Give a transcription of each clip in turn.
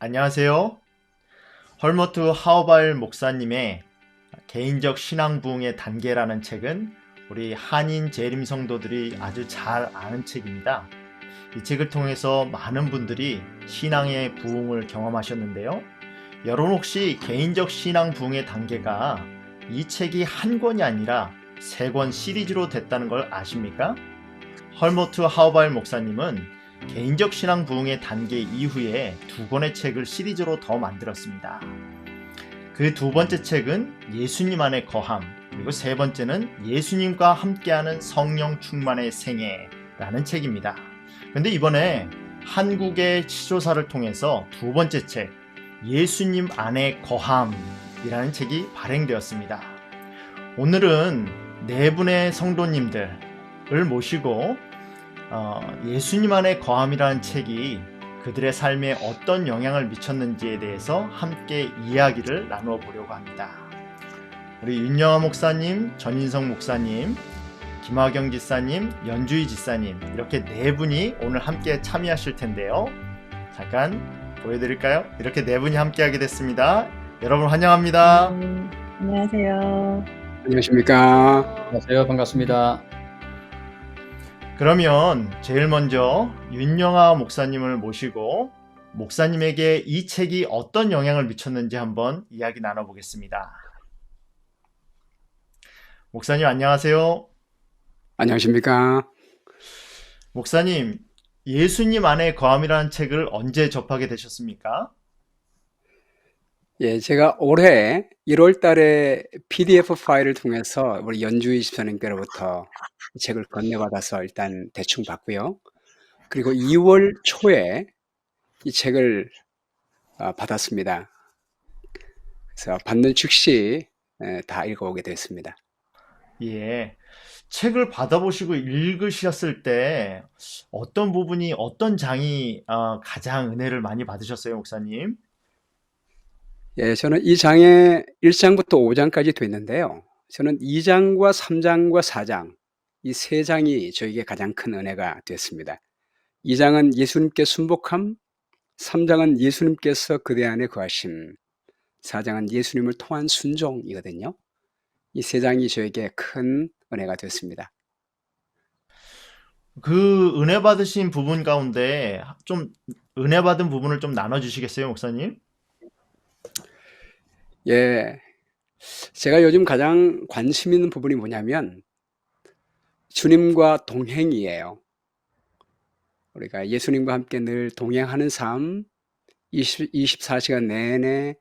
안녕하세요. 헐머트 하우바일 목사님의 개인적 신앙 부흥의 단계라는 책은 우리 한인 재림 성도들이 아주 잘 아는 책입니다. 이 책을 통해서 많은 분들이 신앙의 부흥을 경험하셨는데요. 여러분 혹시 개인적 신앙 부흥의 단계가 이 책이 한 권이 아니라 세 권 시리즈로 됐다는 걸 아십니까? 헐머트 하우바일 목사님은 개인적 신앙 부흥의 단계 이후에 두 권의 책을 시리즈로 더 만들었습니다. 그 두 번째 책은 예수님 안에 거함, 그리고 세 번째는 예수님과 함께하는 성령 충만의 생애라는 책입니다. 그런데 이번에 한국의 지조사를 통해서 두 번째 책, 예수님 안에 거함이라는 책이 발행되었습니다. 오늘은 네 분의 성도님들을 모시고 예수님 안에 거함이라는 책이 그들의 삶에 어떤 영향을 미쳤는지에 대해서 함께 이야기를 나누어 보려고 합니다. 우리 윤영아 목사님, 전인성 목사님, 김화경 지사님, 연주희 지사님 이렇게 네 분이 오늘 함께 참여하실 텐데요. 잠깐 보여드릴까요? 이렇게 네 분이 함께하게 됐습니다. 여러분 환영합니다. 안녕하세요. 안녕하십니까. 안녕하세요. 반갑습니다. 그러면 제일 먼저 윤영아 목사님을 모시고 목사님에게 이 책이 어떤 영향을 미쳤는지 한번 이야기 나눠보겠습니다. 목사님 안녕하세요. 안녕하십니까. 목사님, 예수님 안에 거함이라는 책을 언제 접하게 되셨습니까? 예, 제가 올해 1월 달에 PDF 파일을 통해서 우리 연주희 집사님께로부터 이 책을 건네받아서 일단 대충 봤고요. 그리고 2월 초에 이 책을 받았습니다. 그래서 받는 즉시 다 읽어오게 됐습니다. 예. 책을 받아보시고 읽으셨을 때 어떤 부분이, 어떤 장이 가장 은혜를 많이 받으셨어요, 목사님? 예, 저는 이 장에 1장부터 5장까지 됐는데요. 저는 2장과 3장과 4장, 이 세 장이 저에게 가장 큰 은혜가 되었습니다. 2장은 예수님께 순복함, 3장은 예수님께서 그대 안에 거하심, 4장은 예수님을 통한 순종이거든요. 이 세 장이 저에게 큰 은혜가 되었습니다. 그 은혜 받으신 부분 가운데 좀 은혜 받은 부분을 좀 나눠주시겠어요, 목사님? 예, 제가 요즘 가장 관심 있는 부분이 뭐냐면 주님과 동행이에요. 우리가 예수님과 함께 늘 동행하는 삶, 24시간 내내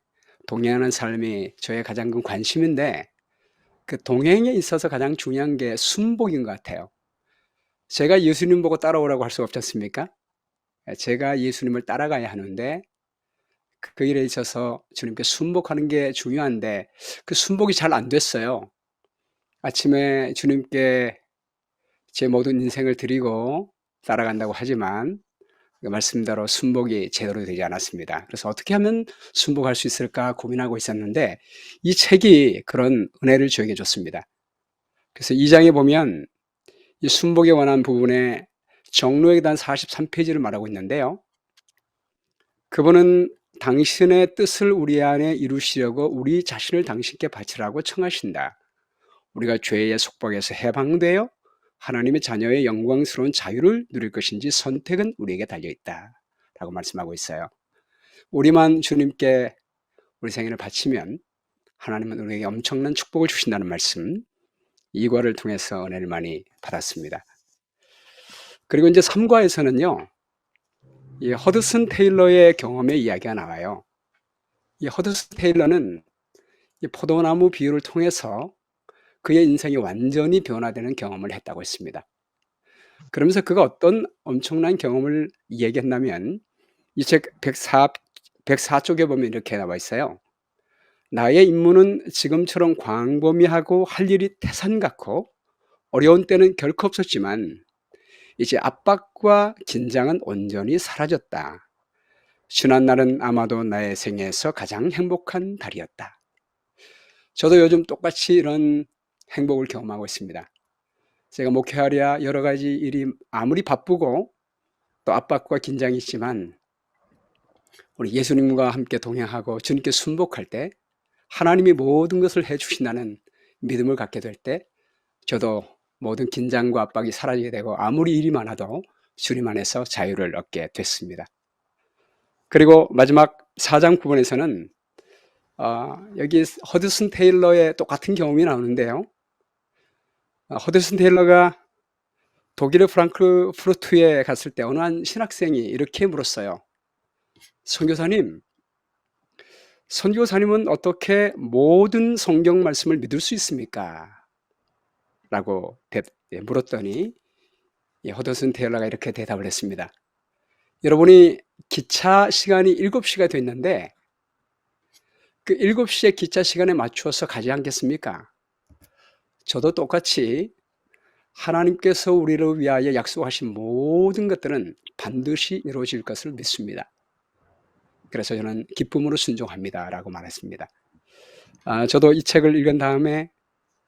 동행하는 삶이 저의 가장 큰 관심인데, 그 동행에 있어서 가장 중요한 게 순복인 것 같아요. 제가 예수님 보고 따라오라고 할 수 없지 않습니까? 제가 예수님을 따라가야 하는데 그 일에 있어서 주님께 순복하는 게 중요한데 그 순복이 잘 안 됐어요. 아침에 주님께 제 모든 인생을 드리고 따라간다고 하지만 그 말씀대로 순복이 제대로 되지 않았습니다. 그래서 어떻게 하면 순복할 수 있을까 고민하고 있었는데 이 책이 그런 은혜를 저에게 줬습니다. 그래서 2장에 보면 이 순복에 관한 부분에 정로에 대한 43페이지를 말하고 있는데요. 그분은 당신의 뜻을 우리 안에 이루시려고 우리 자신을 당신께 바치라고 청하신다. 우리가 죄의 속박에서 해방되어 하나님의 자녀의 영광스러운 자유를 누릴 것인지 선택은 우리에게 달려있다 라고 말씀하고 있어요. 우리만 주님께 우리 생애를 바치면 하나님은 우리에게 엄청난 축복을 주신다는 말씀, 이 과를 통해서 은혜를 많이 받았습니다. 그리고 이제 3과에서는요, 이 허드슨 테일러의 경험의 이야기가 나와요. 이 허드슨 테일러는 이 포도나무 비유를 통해서 그의 인생이 완전히 변화되는 경험을 했다고 했습니다. 그러면서 그가 어떤 엄청난 경험을 얘기했냐면 이 책 104쪽에 보면 이렇게 나와 있어요. 나의 임무는 지금처럼 광범위하고 할 일이 태산 같고 어려운 때는 결코 없었지만 이제 압박과 긴장은 온전히 사라졌다. 지난 날은 아마도 나의 생애에서 가장 행복한 달이었다. 저도 요즘 똑같이 이런 행복을 경험하고 있습니다. 제가 목회하랴 여러 가지 일이 아무리 바쁘고 또 압박과 긴장이 있지만 우리 예수님과 함께 동행하고 주님께 순복할 때 하나님이 모든 것을 해주신다는 믿음을 갖게 될 때 저도 모든 긴장과 압박이 사라지게 되고 아무리 일이 많아도 주님 안에서 자유를 얻게 됐습니다. 그리고 마지막 4장 9번에서는 여기 허드슨 테일러의 똑같은 경험이 나오는데요. 허드슨 테일러가 독일의 프랑크푸르트에 갔을 때 어느 한 신학생이 이렇게 물었어요. 선교사님은 어떻게 모든 성경 말씀을 믿을 수 있습니까? 라고 물었더니 허드슨 테일러가 이렇게 대답을 했습니다. 여러분이 기차 시간이 7시가 됐는데 그 7시에 기차 시간에 맞추어서 가지 않겠습니까? 저도 똑같이 하나님께서 우리를 위하여 약속하신 모든 것들은 반드시 이루어질 것을 믿습니다. 그래서 저는 기쁨으로 순종합니다 라고 말했습니다. 저도 이 책을 읽은 다음에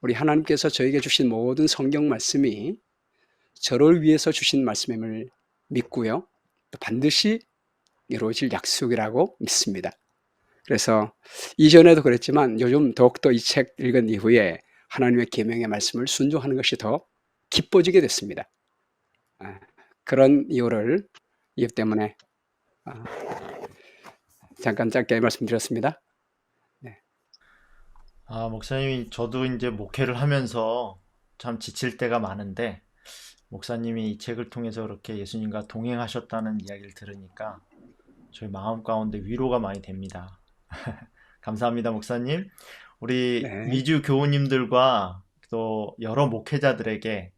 우리 하나님께서 저에게 주신 모든 성경 말씀이 저를 위해서 주신 말씀임을 믿고요. 또 반드시 이루어질 약속이라고 믿습니다. 그래서 이전에도 그랬지만 요즘 더욱더 이 책 읽은 이후에 하나님의 계명의 말씀을 순종하는 것이 더 기뻐지게 됐습니다. 그런 이유 때문에 잠깐 짧게 말씀드렸습니다. 네. 목사님이 저도 이제 목회를 하면서 참 지칠 때가 많은데 목사님이 이 책을 통해서 그렇게 예수님과 동행하셨다는 이야기를 들으니까 저희 마음 가운데 위로가 많이 됩니다. 감사합니다, 목사님. 우리 네. 미주 교우님들과 또 여러 목회자들에게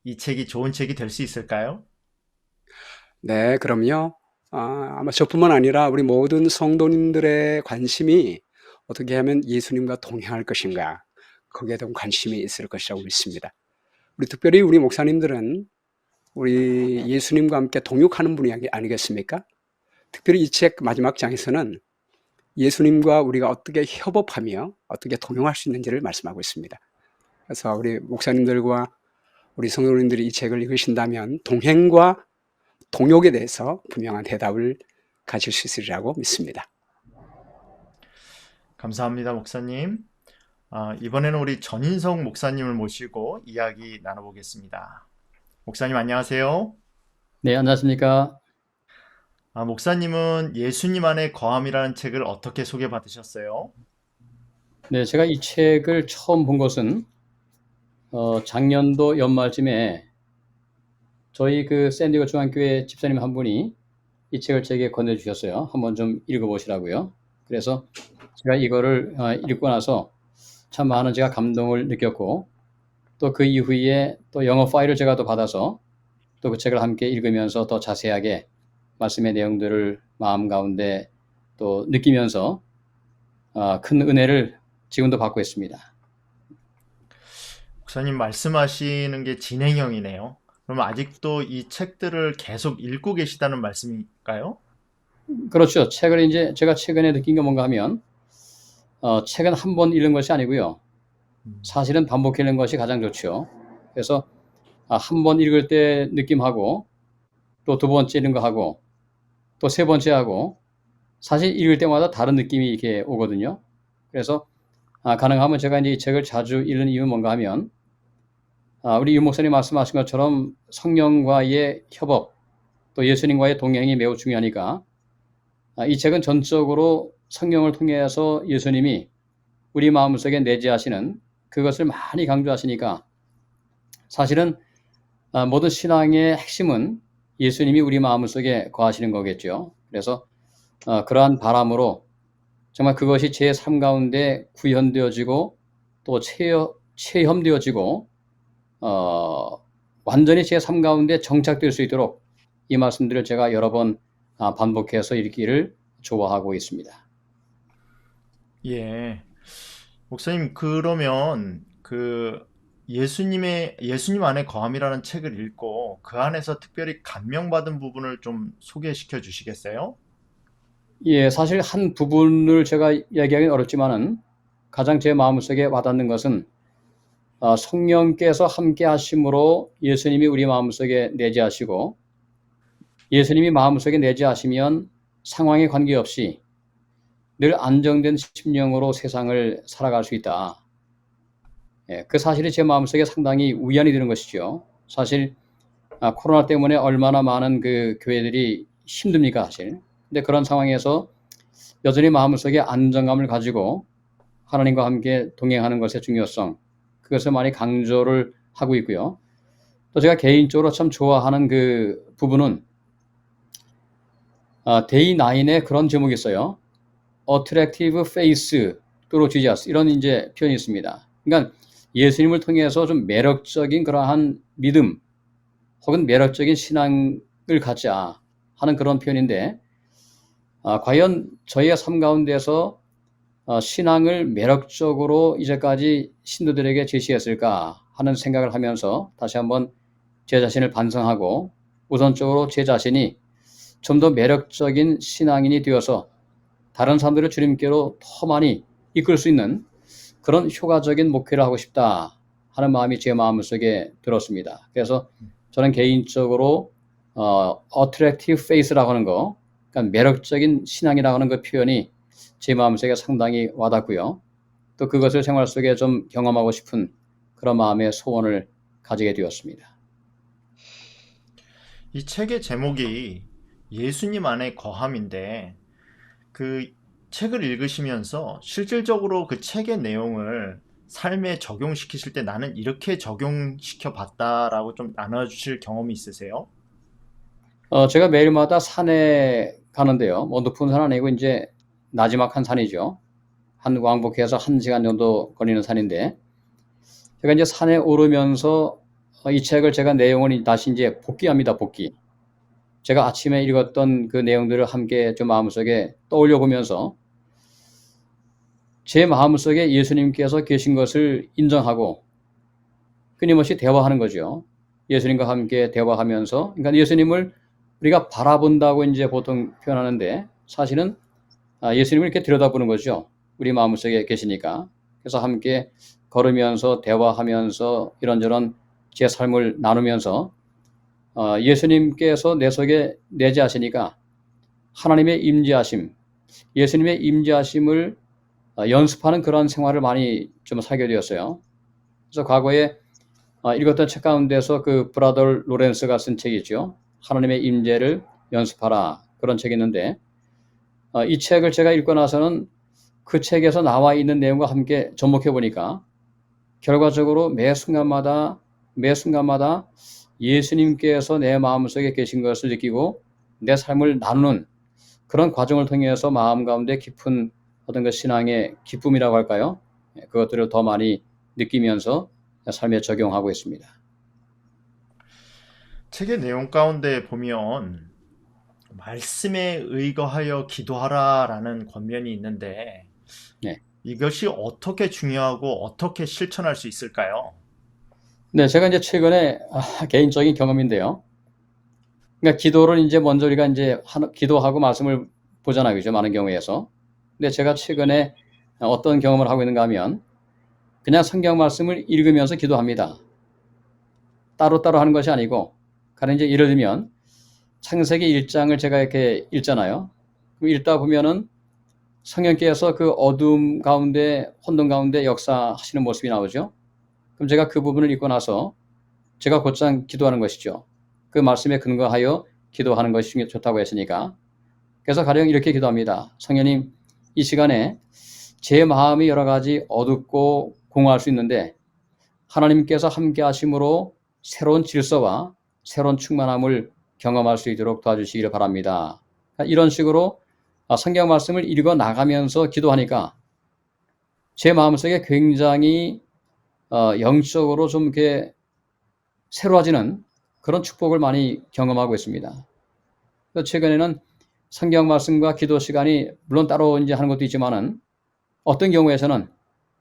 이 책이 좋은 책이 될 수 있을까요? 네, 그럼요. 아마 저뿐만 아니라 우리 모든 성도님들의 관심이 어떻게 하면 예수님과 동행할 것인가, 거기에 대한 관심이 있을 것이라고 믿습니다. 특별히 우리 목사님들은 우리 예수님과 함께 동역하는 분이 아니겠습니까? 특별히 이 책 마지막 장에서는 예수님과 우리가 어떻게 협업하며 어떻게 동행할 수 있는지를 말씀하고 있습니다. 그래서 우리 목사님들과 우리 성도님들이 이 책을 읽으신다면 동행과 동역에 대해서 분명한 대답을 가질 수 있으리라고 믿습니다. 감사합니다, 목사님. 이번에는 우리 전인성 목사님을 모시고 이야기 나눠보겠습니다. 목사님 안녕하세요. 네, 안녕하십니까. 목사님은 예수님 안에 거함이라는 책을 어떻게 소개받으셨어요? 네, 제가 이 책을 처음 본 것은 작년도 연말쯤에 저희 그 샌디에고 중앙교회 집사님 한 분이 이 책을 제게 건네주셨어요. 한번 좀 읽어보시라고요. 그래서 제가 이거를 읽고 나서 참 많은 제가 감동을 느꼈고 또 그 이후에 또 영어 파일을 제가 또 받아서 또 그 책을 함께 읽으면서 더 자세하게 말씀의 내용들을 마음 가운데 또 느끼면서 큰 은혜를 지금도 받고 있습니다. 목사님 말씀하시는 게 진행형이네요. 그러면 아직도 이 책들을 계속 읽고 계시다는 말씀일까요? 그렇죠. 책을 이제 제가 최근에 느낀 게 뭔가 하면 책은 한 번 읽는 것이 아니고요. 사실은 반복해 읽는 것이 가장 좋죠. 그래서 한 번 읽을 때 느낌하고 또 두 번째 읽는 거 하고 또 세 번째 하고 사실 읽을 때마다 다른 느낌이 이렇게 오거든요. 그래서 가능하면 제가 이제 이 책을 자주 읽는 이유는 뭔가 하면 우리 유 목사님 말씀하신 것처럼 성령과의 협업 또 예수님과의 동행이 매우 중요하니까 이 책은 전적으로 성령을 통해서 예수님이 우리 마음속에 내재하시는 그것을 많이 강조하시니까 사실은 모든 신앙의 핵심은 예수님이 우리 마음속에 거하시는 거겠죠. 그래서 그러한 바람으로 정말 그것이 제 삶 가운데 구현되어지고 또 체험되어지고 완전히 제 삶 가운데 정착될 수 있도록 이 말씀들을 제가 여러 번 반복해서 읽기를 좋아하고 있습니다. 예. 목사님, 그러면 예수님 안에 거함이라는 책을 읽고 그 안에서 특별히 감명받은 부분을 좀 소개시켜 주시겠어요? 예, 사실 한 부분을 제가 이야기하기는 어렵지만은 가장 제 마음속에 와닿는 것은 성령께서 함께 하심으로 예수님이 우리 마음속에 내재하시고 예수님이 마음속에 내재하시면 상황에 관계없이 늘 안정된 심령으로 세상을 살아갈 수 있다. 그 사실이 제 마음속에 상당히 위안이 되는 것이죠. 사실 코로나 때문에 얼마나 많은 그 교회들이 힘듭니까, 사실. 근데 그런 상황에서 여전히 마음속에 안정감을 가지고 하나님과 함께 동행하는 것의 중요성, 그것을 많이 강조를 하고 있고요. 또 제가 개인적으로 참 좋아하는 그 부분은 데이 9에 그런 제목이 있어요. Attractive Faith through Jesus, 이런 이제 표현이 있습니다. 그러니까 예수님을 통해서 좀 매력적인 그러한 믿음 혹은 매력적인 신앙을 갖자 하는 그런 표현인데, 과연 저희의 삶 가운데서 신앙을 매력적으로 이제까지 신도들에게 제시했을까 하는 생각을 하면서 다시 한번 제 자신을 반성하고 우선적으로 제 자신이 좀 더 매력적인 신앙인이 되어서 다른 사람들을 주님께로 더 많이 이끌 수 있는 그런 효과적인 목회를 하고 싶다 하는 마음이 제 마음속에 들었습니다. 그래서 저는 개인적으로 attractive faith라고 하는 거, 그러니까 매력적인 신앙이라고 하는 그 표현이 제 마음속에 상당히 와닿고요. 또 그것을 생활 속에 좀 경험하고 싶은 그런 마음의 소원을 가지게 되었습니다. 이 책의 제목이 예수님 안의 거함인데 그 책을 읽으시면서 실질적으로 그 책의 내용을 삶에 적용시키실 때 나는 이렇게 적용시켜 봤다라고 좀 나눠주실 경험이 있으세요? 제가 매일마다 산에 가는데요. 뭐 높은 산은 아니고 이제 나지막한 산이죠. 한 왕복해서 1시간 정도 걸리는 산인데, 제가 이제 산에 오르면서 이 책을 제가 내용을 다시 이제 복기합니다. 복기. 제가 아침에 읽었던 그 내용들을 함께 좀 마음속에 떠올려 보면서 제 마음속에 예수님께서 계신 것을 인정하고 끊임없이 대화하는 거죠. 예수님과 함께 대화하면서, 그러니까 예수님을 우리가 바라본다고 이제 보통 표현하는데, 사실은 예수님을 이렇게 들여다보는 거죠. 우리 마음속에 계시니까. 그래서 함께 걸으면서 대화하면서 이런저런 제 삶을 나누면서 예수님께서 내 속에 내재하시니까 하나님의 임재하심, 예수님의 임재하심을 연습하는 그런 생활을 많이 좀 살게 되었어요. 그래서 과거에 읽었던 책 가운데서 그 브라더 로렌스가 쓴 책이 있죠. 하나님의 임재를 연습하라, 그런 책이 있는데, 이 책을 제가 읽고 나서는 그 책에서 나와 있는 내용과 함께 접목해 보니까 결과적으로 매 순간마다 예수님께서 내 마음속에 계신 것을 느끼고 내 삶을 나누는 그런 과정을 통해서 마음 가운데 깊은 어떤 그 신앙의 기쁨이라고 할까요? 그것들을 더 많이 느끼면서 삶에 적용하고 있습니다. 책의 내용 가운데 보면 말씀에 의거하여 기도하라라는 권면이 있는데 네. 이것이 어떻게 중요하고 어떻게 실천할 수 있을까요? 네, 제가 이제 최근에 개인적인 경험인데요. 그러니까 기도를 이제 먼저 우리가 이제 기도하고 말씀을 보잖아요, 그죠? 많은 경우에서. 근데 제가 최근에 어떤 경험을 하고 있는가 하면 그냥 성경 말씀을 읽으면서 기도합니다. 따로따로 하는 것이 아니고, 가령 이제 예를 들면 창세기 1장을 제가 이렇게 읽잖아요. 그럼 읽다 보면은 성령께서 그 어둠 가운데, 혼돈 가운데 역사하시는 모습이 나오죠. 그럼 제가 그 부분을 읽고 나서 제가 곧장 기도하는 것이죠. 그 말씀에 근거하여 기도하는 것이 좋다고 했으니까. 그래서 가령 이렇게 기도합니다. 성령님, 이 시간에 제 마음이 여러 가지 어둡고 공허할 수 있는데 하나님께서 함께 하심으로 새로운 질서와 새로운 충만함을 경험할 수 있도록 도와주시기를 바랍니다. 이런 식으로 성경 말씀을 읽어 나가면서 기도하니까 제 마음속에 굉장히 영적으로 좀 이렇게 새로워지는 그런 축복을 많이 경험하고 있습니다. 최근에는 성경 말씀과 기도 시간이 물론 따로 이제 하는 것도 있지만은 어떤 경우에서는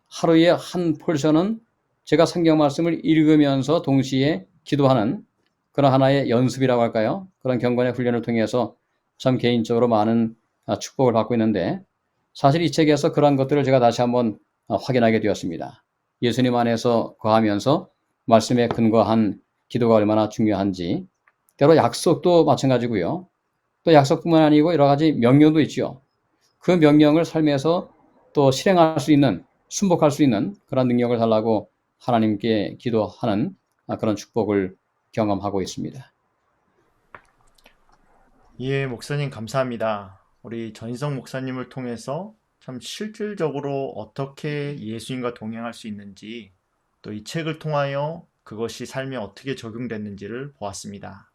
하루에 한 포션은 제가 성경 말씀을 읽으면서 동시에 기도하는 그런 하나의 연습이라고 할까요? 그런 경건의 훈련을 통해서 참 개인적으로 많은 축복을 받고 있는데, 사실 이 책에서 그런 것들을 제가 다시 한번 확인하게 되었습니다. 예수님 안에서 거하면서 말씀에 근거한 기도가 얼마나 중요한지, 때로 약속도 마찬가지고요. 또 약속뿐만 아니고 여러 가지 명령도 있죠. 그 명령을 삶에서 또 실행할 수 있는, 순복할 수 있는 그런 능력을 달라고 하나님께 기도하는 그런 축복을 경험하고 있습니다. 예, 목사님 감사합니다. 우리 전희성 목사님을 통해서 참 실질적으로 어떻게 예수님과 동행할 수 있는지, 또 이 책을 통하여 그것이 삶에 어떻게 적용됐는지를 보았습니다.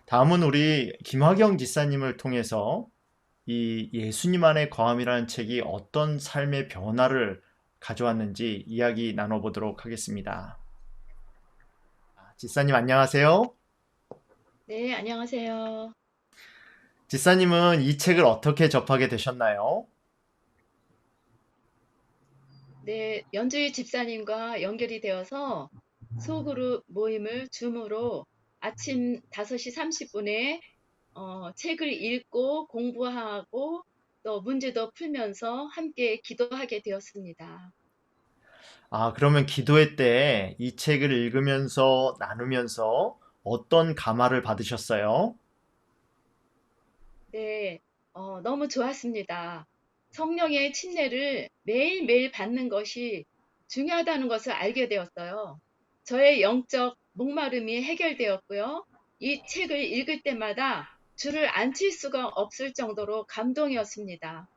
다음은 우리 김화경 지사님을 통해서 이 예수님 안에 거함이라는 책이 어떤 삶의 변화를 가져왔는지 이야기 나눠보도록 하겠습니다. 지사님 안녕하세요. 네, 안녕하세요. 지사님은 이 책을 어떻게 접하게 되셨나요? 네, 연주희 집사님과 연결이 되어서 소그룹 모임을 줌으로 아침 5시 30분에 책을 읽고 공부하고 또 문제도 풀면서 함께 기도하게 되었습니다. 아, 그러면 기도회 때 이 책을 읽으면서 나누면서 어떤 감화를 받으셨어요? 네, 너무 좋았습니다. 성령의 침례를 매일매일 받는 것이 중요하다는 것을 알게 되었어요. 저의 영적 목마름이 해결되었고요. 이 책을 읽을 때마다 줄을 안 칠 수가 없을 정도로 감동이었습니다.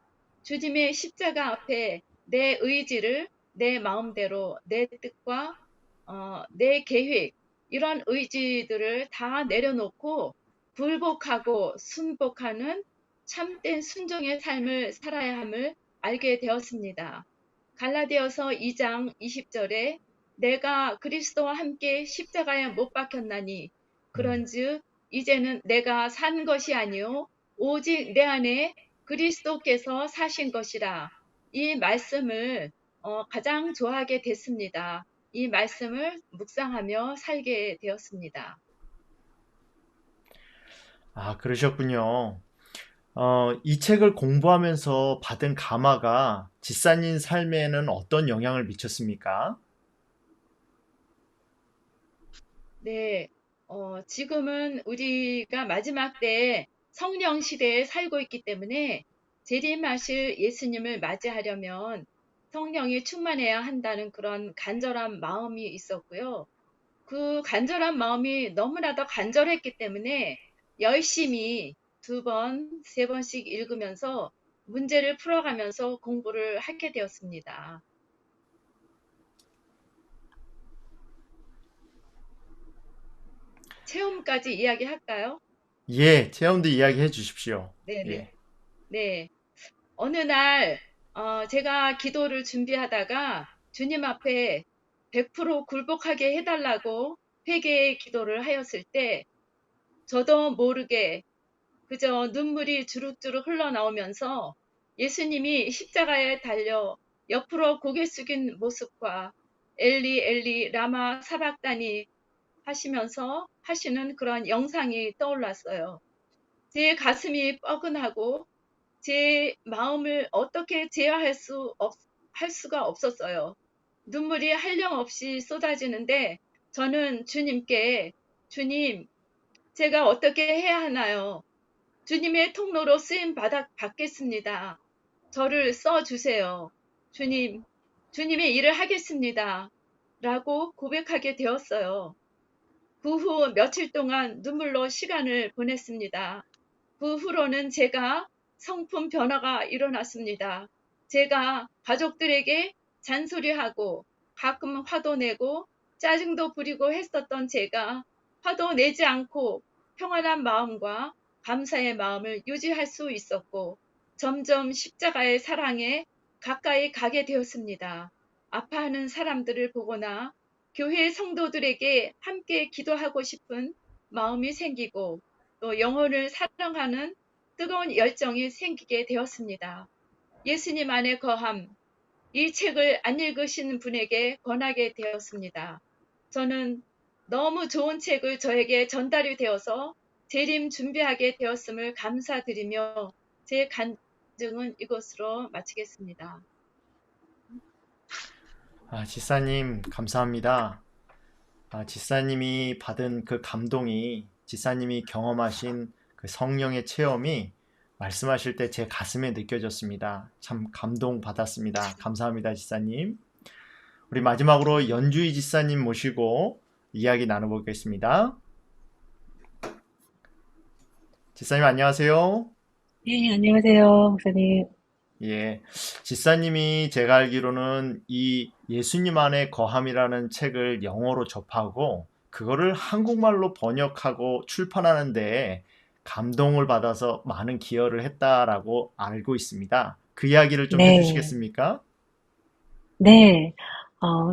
주님의 십자가 앞에 내 의지를 내 마음대로 내 뜻과 내 계획 이런 의지들을 다 내려놓고 굴복하고 순복하는 참된 순종의 삶을 살아야 함을 알게 되었습니다. 갈라디아서 2장 20절에 내가 그리스도와 함께 십자가에 못 박혔나니 그런즉 이제는 내가 산 것이 아니요 오직 내 안에 그리스도께서 사신 것이라. 이 말씀을 가장 좋아하게 됐습니다. 이 말씀을 묵상하며 살게 되었습니다. 아, 그러셨군요. 이 책을 공부하면서 받은 감화가 지사님 삶에는 어떤 영향을 미쳤습니까? 네, 지금은 우리가 마지막 때 성령 시대에 살고 있기 때문에 재림하실 예수님을 맞이하려면 성령이 충만해야 한다는 그런 간절한 마음이 있었고요. 그 간절한 마음이 너무나도 간절했기 때문에 열심히 2번, 3번씩 읽으면서 문제를 풀어가면서 공부를 하게 되었습니다. 체험까지 이야기할까요? 예, 체험도 이야기해 주십시오. 네네. 예. 네. 어느 날, 제가 기도를 준비하다가 주님 앞에 100% 굴복하게 해달라고 회개의 기도를 하였을 때 저도 모르게 그저 눈물이 주룩주룩 흘러나오면서 예수님이 십자가에 달려 옆으로 고개 숙인 모습과 엘리 엘리 라마 사박다니 하시면서 하시는 그런 영상이 떠올랐어요. 제 가슴이 뻐근하고 제 마음을 어떻게 제어할 할 수가 없었어요. 눈물이 한량없이 쏟아지는데 저는 주님께 주님, 제가 어떻게 해야 하나요? 주님의 통로로 쓰임 받겠습니다. 저를 써주세요. 주님, 주님의 일을 하겠습니다. 라고 고백하게 되었어요. 그 후 며칠 동안 눈물로 시간을 보냈습니다. 그 후로는 제가 성품 변화가 일어났습니다. 제가 가족들에게 잔소리하고 가끔 화도 내고 짜증도 부리고 했었던 제가 화도 내지 않고 평안한 마음과 감사의 마음을 유지할 수 있었고 점점 십자가의 사랑에 가까이 가게 되었습니다. 아파하는 사람들을 보거나 교회 성도들에게 함께 기도하고 싶은 마음이 생기고 또 영혼을 사랑하는 뜨거운 열정이 생기게 되었습니다. 예수님 안에 거함, 이 책을 안 읽으신 분에게 권하게 되었습니다. 저는 너무 좋은 책을 저에게 전달이 되어서 재림 준비하게 되었음을 감사드리며 제 간증은 이것으로 마치겠습니다. 아, 지사님 감사합니다. 아, 지사님이 받은 그 감동이 지사님이 경험하신 그 성령의 체험이 말씀하실 때 제 가슴에 느껴졌습니다. 참 감동받았습니다. 감사합니다, 지사님. 우리 마지막으로 연주희 지사님 모시고 이야기 나눠보겠습니다. 지사님 안녕하세요. 네, 안녕하세요, 목사님. 예, 지사님이 제가 알기로는 이 예수님 안에 거함이라는 책을 영어로 접하고 그거를 한국말로 번역하고 출판하는데 감동을 받아서 많은 기여를 했다라고 알고 있습니다. 그 이야기를 좀 네, 해주시겠습니까? 네.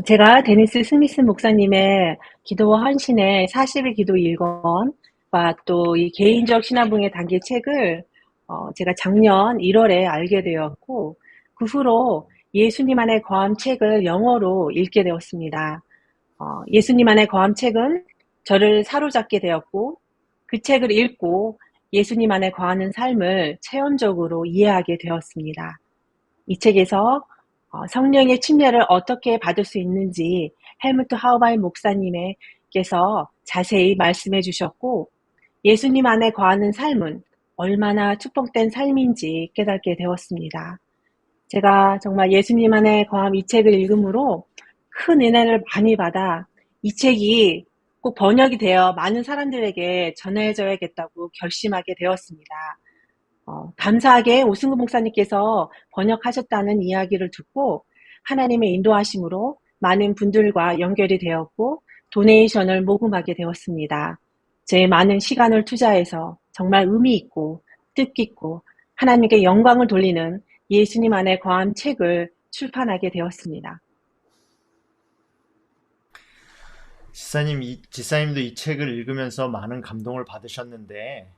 제가 데니스 스미스 목사님의 기도와 헌신의 40일 기도 일권과 또 이 개인적 신앙붕의 단계 책을 제가 작년 1월에 알게 되었고, 그 후로 예수님 안에 거함 책을 영어로 읽게 되었습니다. 예수님 안에 거함 책은 저를 사로잡게 되었고, 그 책을 읽고 예수님 안에 거하는 삶을 체험적으로 이해하게 되었습니다. 이 책에서 성령의 침례를 어떻게 받을 수 있는지 헬무트 하우바이 목사님께서 자세히 말씀해 주셨고, 예수님 안에 거하는 삶은 얼마나 축복된 삶인지 깨닫게 되었습니다. 제가 정말 예수님 안에 거함 이 책을 읽음으로 큰 은혜를 많이 받아 이 책이 꼭 번역이 되어 많은 사람들에게 전해져야겠다고 결심하게 되었습니다. 감사하게 오승구 목사님께서 번역하셨다는 이야기를 듣고 하나님의 인도하심으로 많은 분들과 연결이 되었고 도네이션을 모금하게 되었습니다. 제 많은 시간을 투자해서 정말 의미 있고 뜻깊고 하나님께 영광을 돌리는 예수님 안에 거함 책을 출판하게 되었습니다. 지사님도 이 책을 읽으면서 많은 감동을 받으셨는데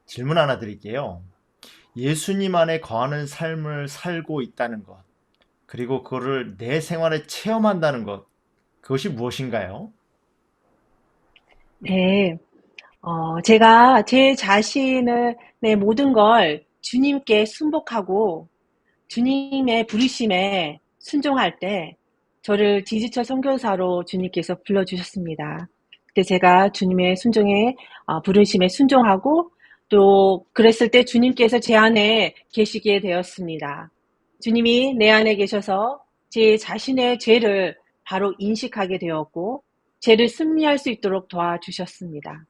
질문 하나 드릴게요. 예수님 안에 거하는 삶을 살고 있다는 것, 그리고 그거를 내 생활에 체험한다는 것, 그것이 무엇인가요? 네, 제가 제 자신의 모든 걸 주님께 순복하고 주님의 부르심에 순종할 때 저를 디지털 선교사로 주님께서 불러주셨습니다. 그때 제가 주님의 부르심에 순종하고 또 그랬을 때 주님께서 제 안에 계시게 되었습니다. 주님이 내 안에 계셔서 제 자신의 죄를 바로 인식하게 되었고 죄를 승리할 수 있도록 도와주셨습니다.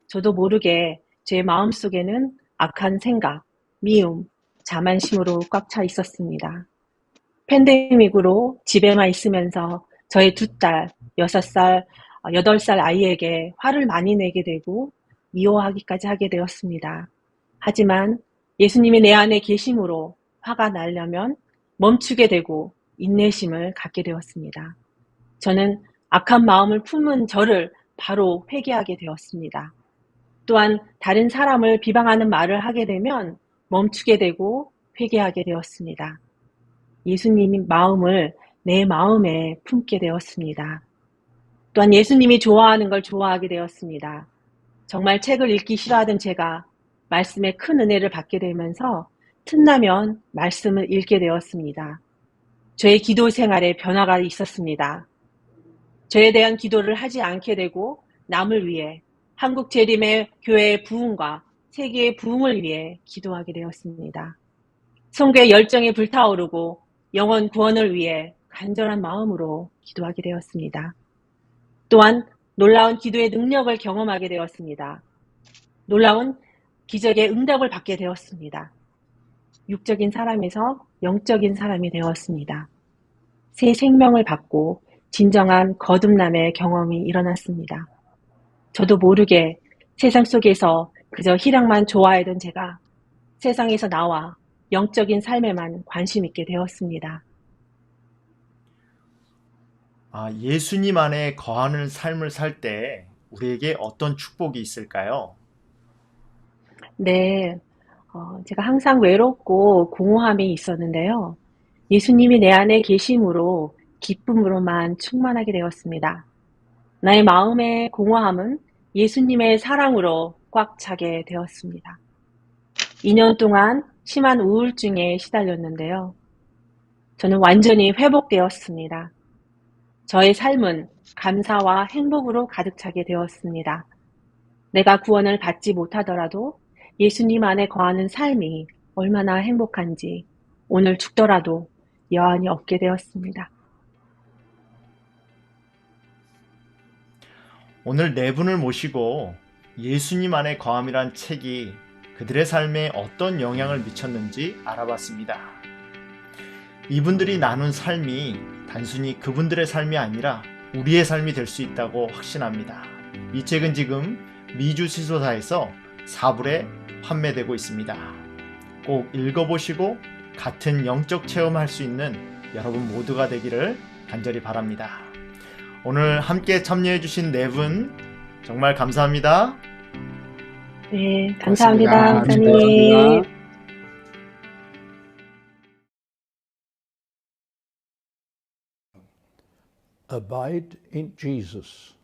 저도 모르게 제 마음속에는 악한 생각, 미움, 자만심으로 꽉 차 있었습니다. 팬데믹으로 집에만 있으면서 저의 2딸, 6살, 8살 아이에게 화를 많이 내게 되고 미워하기까지 하게 되었습니다. 하지만 예수님이 내 안에 계심으로 화가 나려면 멈추게 되고 인내심을 갖게 되었습니다. 저는 악한 마음을 품은 저를 바로 회개하게 되었습니다. 또한 다른 사람을 비방하는 말을 하게 되면 멈추게 되고 회개하게 되었습니다. 예수님의 마음을 내 마음에 품게 되었습니다. 또한 예수님이 좋아하는 걸 좋아하게 되었습니다. 정말 책을 읽기 싫어하던 제가 말씀에 큰 은혜를 받게 되면서 틈나면 말씀을 읽게 되었습니다. 저의 기도 생활에 변화가 있었습니다. 저에 대한 기도를 하지 않게 되고 남을 위해 한국 재림의 교회의 부흥과 세계의 부흥을 위해 기도하게 되었습니다. 선교의 열정이 불타오르고 영혼 구원을 위해 간절한 마음으로 기도하게 되었습니다. 또한 놀라운 기도의 능력을 경험하게 되었습니다. 놀라운 기적의 응답을 받게 되었습니다. 육적인 사람에서 영적인 사람이 되었습니다. 새 생명을 받고 진정한 거듭남의 경험이 일어났습니다. 저도 모르게 세상 속에서 그저 희락만 좋아하던 제가 세상에서 나와 영적인 삶에만 관심 있게 되었습니다. 예수님 안에 거하는 삶을 살 때 우리에게 어떤 축복이 있을까요? 네, 제가 항상 외롭고 공허함이 있었는데요. 예수님이 내 안에 계심으로 기쁨으로만 충만하게 되었습니다. 나의 마음의 공허함은 예수님의 사랑으로 꽉 차게 되었습니다. 2년 동안 심한 우울증에 시달렸는데요. 저는 완전히 회복되었습니다. 저의 삶은 감사와 행복으로 가득 차게 되었습니다. 내가 구원을 받지 못하더라도 예수님 안에 거하는 삶이 얼마나 행복한지 오늘 죽더라도 여한이 없게 되었습니다. 오늘 네 분을 모시고 예수님 안에 거함이란 책이 그들의 삶에 어떤 영향을 미쳤는지 알아봤습니다. 이분들이 나눈 삶이 단순히 그분들의 삶이 아니라 우리의 삶이 될 수 있다고 확신합니다. 이 책은 지금 미주 시소사에서 4불에 판매되고 있습니다. 꼭 읽어보시고 같은 영적 체험할 수 있는 여러분 모두가 되기를 간절히 바랍니다. 오늘 함께 참여해주신 네 분 정말 감사합니다. 네, 감사합니다, 고맙습니다. 목사님. 감사합니다. Abide in Jesus.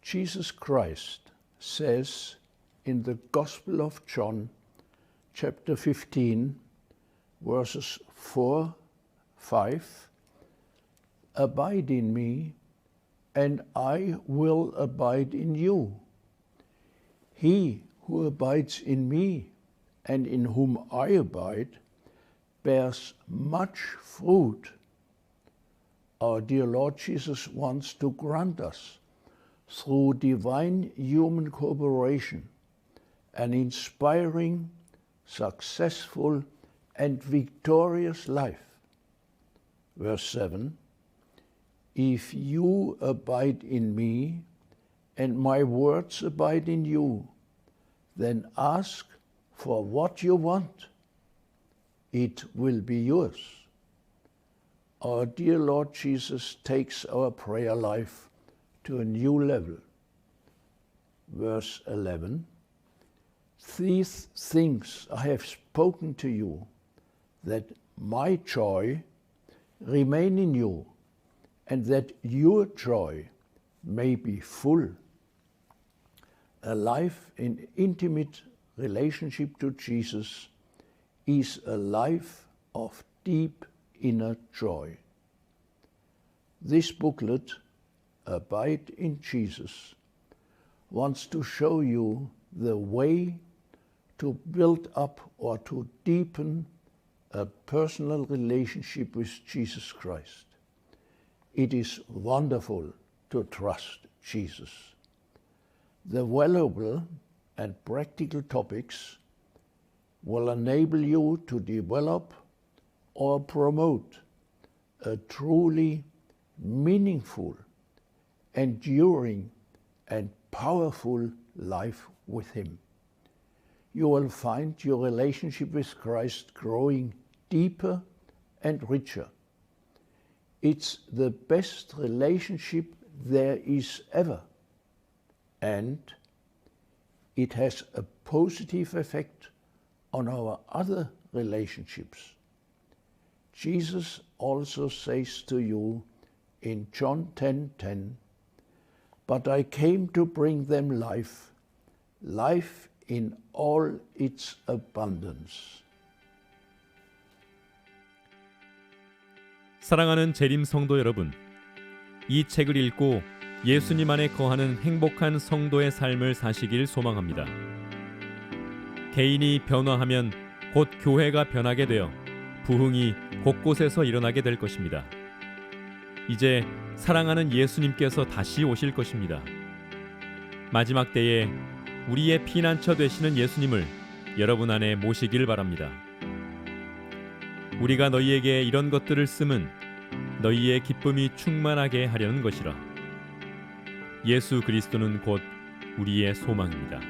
Jesus Christ says in the Gospel of John, chapter 15, verses 4, 5, Abide in me, and I will abide in you. He who abides in me, and in whom I abide, bears much fruit. Our dear Lord Jesus wants to grant us, through divine human cooperation, an inspiring, successful, and victorious life. Verse 7, If you abide in me, and my words abide in you, then ask for what you want. It will be yours. Our dear Lord Jesus takes our prayer life to a new level. Verse 11, These things I have spoken to you, that my joy remain in you, and that your joy may be full. A life in intimate relationship to Jesus is a life of deep inner joy. This booklet, Abide in Jesus, wants to show you the way to build up or to deepen a personal relationship with Jesus Christ. It is wonderful to trust Jesus. The valuable and practical topics will enable you to develop or promote a truly meaningful, enduring, and powerful life with Him. You will find your relationship with Christ growing deeper and richer. It's the best relationship there is ever, and it has a positive effect on our other relationships. Jesus also says to you in John 10:10, But I came to bring them life, life in all its abundance. 사랑하는 재림 성도 여러분, 이 책을 읽고 예수님 안에 거하는 행복한 성도의 삶을 사시길 소망합니다. 개인이 변화하면 곧 교회가 변하게 되어 부흥이 곳곳에서 일어나게 될 것입니다. 이제 사랑하는 예수님께서 다시 오실 것입니다. 마지막 때에 우리의 피난처 되시는 예수님을 여러분 안에 모시길 바랍니다. 우리가 너희에게 이런 것들을 쓰면 너희의 기쁨이 충만하게 하려는 것이라. 예수 그리스도는 곧 우리의 소망입니다.